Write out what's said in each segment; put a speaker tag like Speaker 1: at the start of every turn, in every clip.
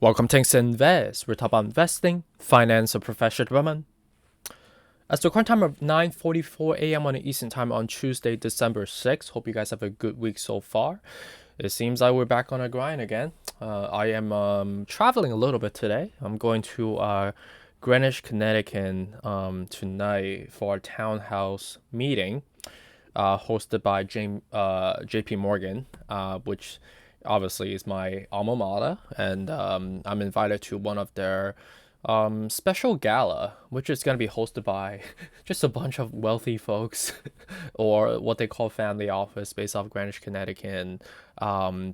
Speaker 1: Welcome to Invest. We're talking about investing, finance, and professional development. As the current time of 9:44 a.m. on the Eastern Time on Tuesday, December 6th. Hope you guys have a good week so far. It seems like we're back on a grind again. I am traveling a little bit today. I'm going to Greenwich, Connecticut tonight for a townhouse meeting hosted by JP Morgan, which obviously is my alma mater, and I'm invited to one of their special gala, which is going to be hosted by just a bunch of wealthy folks, or what they call family office, based off Greenwich, Connecticut,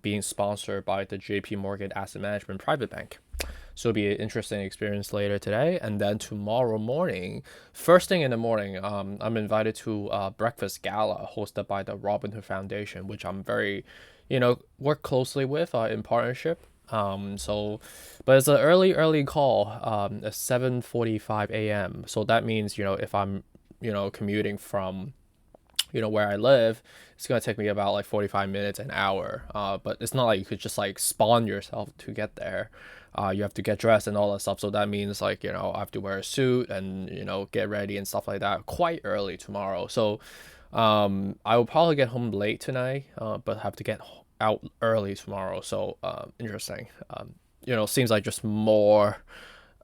Speaker 1: being sponsored by the JP Morgan Asset Management Private Bank. So it'll be an interesting experience later today. And then tomorrow morning, first thing in the morning, I'm invited to a breakfast gala hosted by the Robin Hood Foundation, which I'm very, work closely with in partnership. But it's an early call, at 7:45 a.m. So that means, if I'm, commuting from, where I live, it's going to take me about like 45 minutes, an hour. But it's not like you could just like spawn yourself to get there. You have to get dressed and all that stuff. So that means like, I have to wear a suit and, get ready and stuff like that quite early tomorrow. So I will probably get home late tonight, but have to get out early tomorrow. So interesting. Seems like just more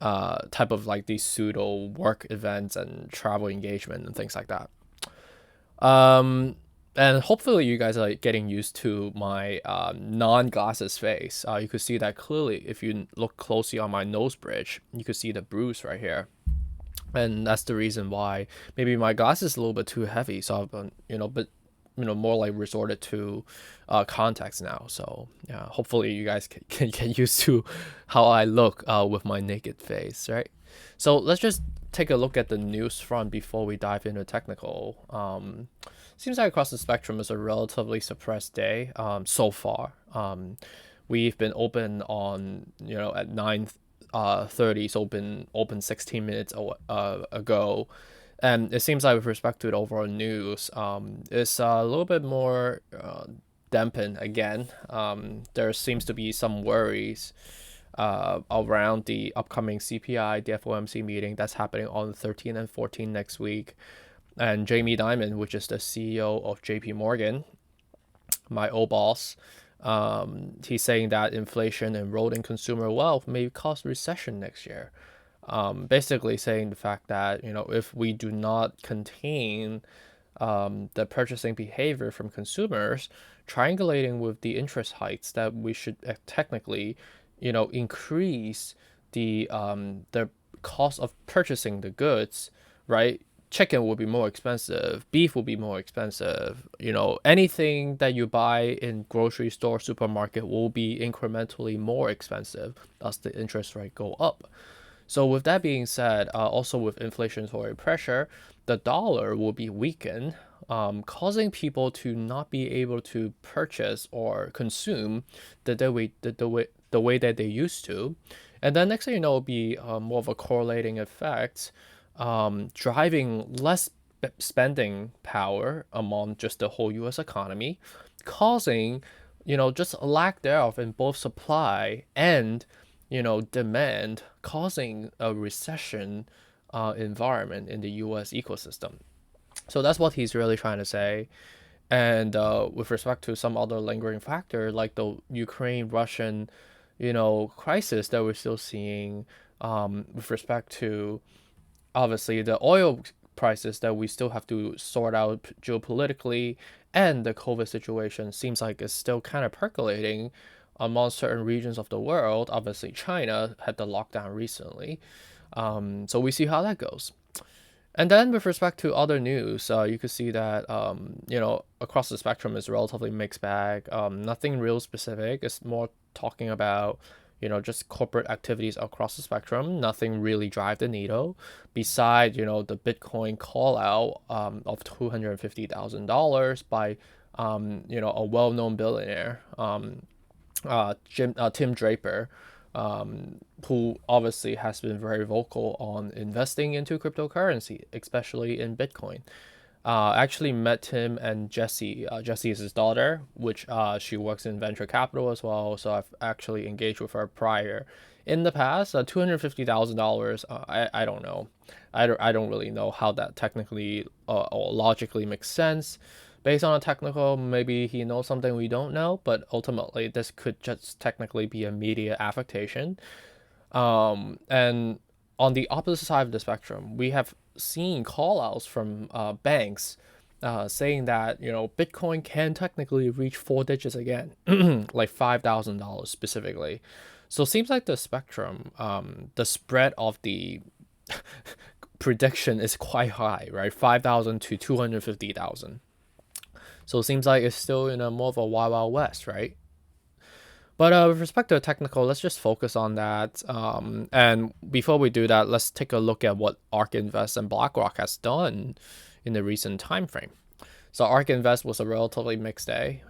Speaker 1: type of like these pseudo work events and travel engagement and things like that. And hopefully you guys are getting used to my non-glasses face. You could see that clearly if you look closely on my nose bridge. You could see the bruise right here. And that's the reason why maybe my glasses is a little bit too heavy. So I've been, more like resorted to contacts now. So yeah, hopefully you guys can get used to how I look with my naked face, right? So let's just take a look at the news front before we dive into technical. Seems like across the spectrum is a relatively suppressed day so far. We've been open on, at 9:30, so been open 16 minutes ago. And it seems like with respect to the overall news, it's a little bit more dampened again. There seems to be some worries around the upcoming CPI, the FOMC meeting that's happening on the 13th and 14th next week. And Jamie Dimon, which is the CEO of JP Morgan, my old boss, he's saying that inflation and eroding consumer wealth may cause recession next year. Basically saying the fact that, if we do not contain the purchasing behavior from consumers, triangulating with the interest hikes, that we should technically, increase the cost of purchasing the goods, right? Chicken will be more expensive, beef will be more expensive, anything that you buy in grocery store, supermarket will be incrementally more expensive as the interest rate go up. So with that being said, also with inflationary pressure, the dollar will be weakened, causing people to not be able to purchase or consume the way that they used to. And then next thing you know, it'll be more of a correlating effect, driving less spending power among just the whole U.S. economy, causing, just a lack thereof in both supply and, demand, causing a recession environment in the U.S. ecosystem. So that's what he's really trying to say. And with respect to some other lingering factor, like the Ukraine-Russian, crisis that we're still seeing, with respect to obviously the oil prices that we still have to sort out geopolitically, and the COVID situation seems like it's still kind of percolating among certain regions of the world. Obviously, China had the lockdown recently. So we see how that goes. And then with respect to other news, you could see that, across the spectrum is a relatively mixed bag. Nothing real specific. It's more talking about, just corporate activities across the spectrum. Nothing really drive the needle beside, the Bitcoin call out of $250,000 by, a well-known billionaire, Tim Draper, who obviously has been very vocal on investing into cryptocurrency, especially in Bitcoin. I actually met him and Jessie. Jessie is his daughter, which she works in venture capital as well. So I've actually engaged with her prior. In the past, $250,000. I don't know. I don't really know how that technically or logically makes sense. Based on a technical, maybe he knows something we don't know, but ultimately this could just technically be a media affectation. And on the opposite side of the spectrum, we have seen call outs from banks saying that Bitcoin can technically reach 4 digits again, like $5,000 specifically. So it seems like the spectrum, the spread of the prediction is quite high, right? 5,000 to 250,000. So it seems like it's still in a more of a wild west, right? But with respect to the technical, let's just focus on that. And before we do that, let's take a look at what ARK Invest and BlackRock has done in the recent time frame. So ARK Invest was a relatively mixed day.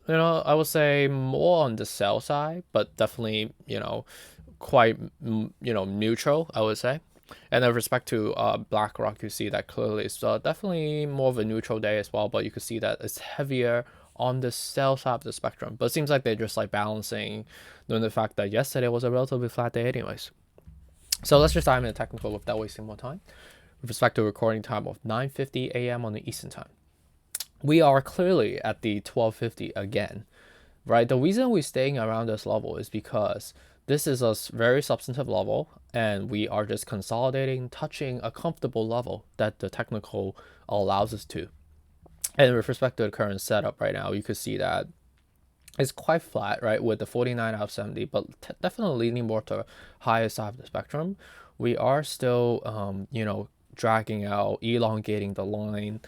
Speaker 1: I would say more on the sell side, but definitely quite neutral, I would say. And with respect to BlackRock, you see that clearly it's definitely more of a neutral day as well, but you can see that it's heavier on the sell side of the spectrum. But it seems like they're just like balancing, knowing the fact that yesterday was a relatively flat day anyways. So let's just dive into technical without wasting more time. With respect to recording time of 9:50 a.m. on the Eastern time. We are clearly at the 12:50 again, right? The reason we're staying around this level is because this is a very substantive level, and we are just consolidating, touching a comfortable level that the technical allows us to. And with respect to the current setup right now, you could see that it's quite flat, right, with the 49 out of 70, but definitely leaning more to higher side of the spectrum. We are still, dragging out, elongating the line.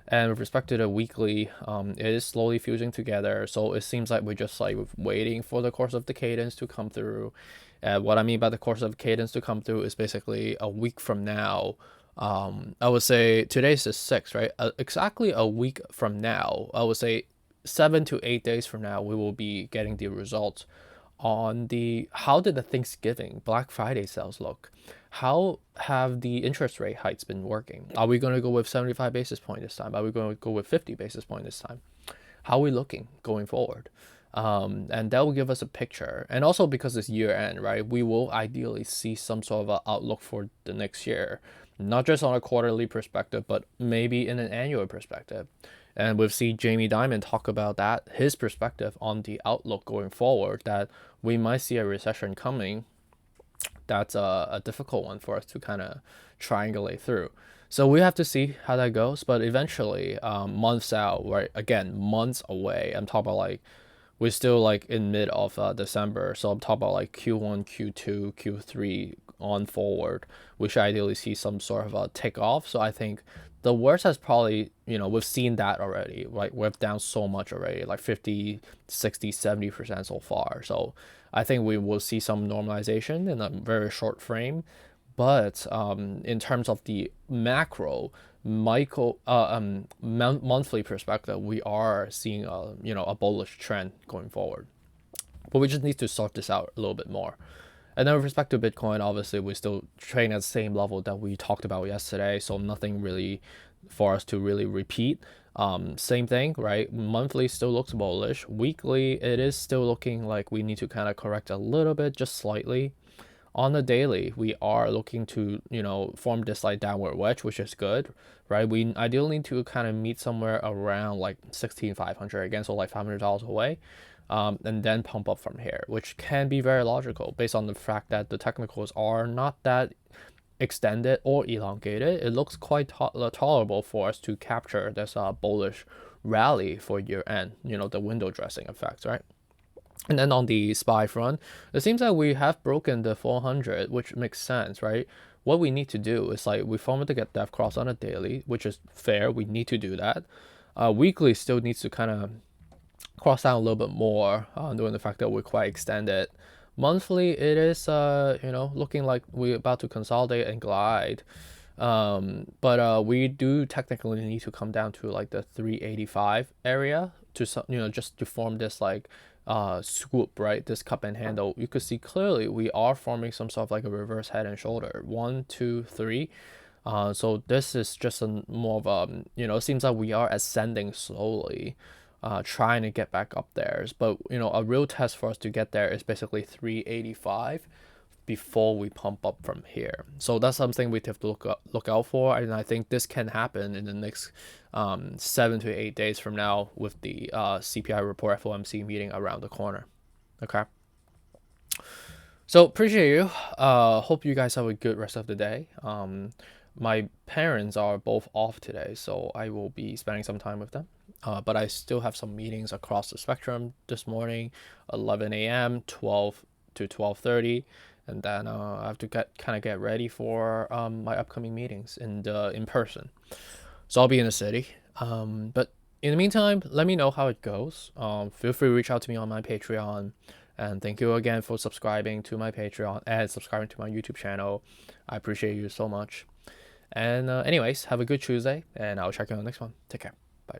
Speaker 1: And with respect to the weekly, it is slowly fusing together. So it seems like we're just like waiting for the course of the cadence to come through. What I mean by the course of cadence to come through is basically a week from now. I would say today's the 6th, right? Exactly a week from now, I would say 7 to 8 days from now, we will be getting the results on how did the Thanksgiving Black Friday sales look? How have the interest rate hikes been working? Are we going to go with 75 basis point this time? Are we going to go with 50 basis point this time? How are we looking going forward? And that will give us a picture. And also because it's year end, right? We will ideally see some sort of an outlook for the next year, not just on a quarterly perspective, but maybe in an annual perspective. And we've seen Jamie Dimon talk about that, his perspective on the outlook going forward, that we might see a recession coming. That's a difficult one for us to kind of triangulate through. So we have to see how that goes. But eventually, months out, right? Again, months away. I'm talking about like, we're still like in mid of December. So I'm talking about like Q1, Q2, Q3 on forward. We should ideally see some sort of a takeoff. So I think the worst has probably, we've seen that already, right? We're down so much already, like 50, 60, 70% so far. So I think we will see some normalization in a very short frame. But in terms of the macro, monthly perspective, we are seeing a bullish trend going forward. But we just need to sort this out a little bit more. And then with respect to Bitcoin, obviously we're still trading at the same level that we talked about yesterday, so nothing really for us to really repeat. Same thing, right? Monthly still looks bullish. Weekly, it is still looking like we need to kind of correct a little bit, just slightly. On the daily, we are looking to, form this like downward wedge, which is good, right? We ideally need to kind of meet somewhere around like 16,500 again, so like $500 away. And then pump up from here, which can be very logical based on the fact that the technicals are not that extended or elongated. It looks quite tolerable for us to capture this bullish rally for year end, the window dressing effect, right? And then on the SPY front, it seems like we have broken the 400, which makes sense, right? What we need to do is like we form to get depth cross on a daily, which is fair. We need to do that. Weekly still needs to kind of cross down a little bit more, knowing the fact that we're quite extended. Monthly, it is looking like we're about to consolidate and glide. But we do technically need to come down to like the 385 area to just to form this like swoop, right? This cup and handle. You could see clearly we are forming some sort of like a reverse head and shoulder. 1, 2, 3. So this is just more of a, it seems like we are ascending slowly, trying to get back up there. But, a real test for us to get there is basically 385 before we pump up from here. So that's something we have to look out for. And I think this can happen in the next 7 to 8 days from now with the CPI report FOMC meeting around the corner. Okay. So appreciate you. Hope you guys have a good rest of the day. My parents are both off today, so I will be spending some time with them. But I still have some meetings across the spectrum this morning, 11 a.m., 12 to 12:30, and then I have to get ready for my upcoming meetings in person. So I'll be in the city. But in the meantime, let me know how it goes. Feel free to reach out to me on my Patreon. And thank you again for subscribing to my Patreon and subscribing to my YouTube channel. I appreciate you so much. And anyways, have a good Tuesday, and I'll check you on the next one. Take care. Bye.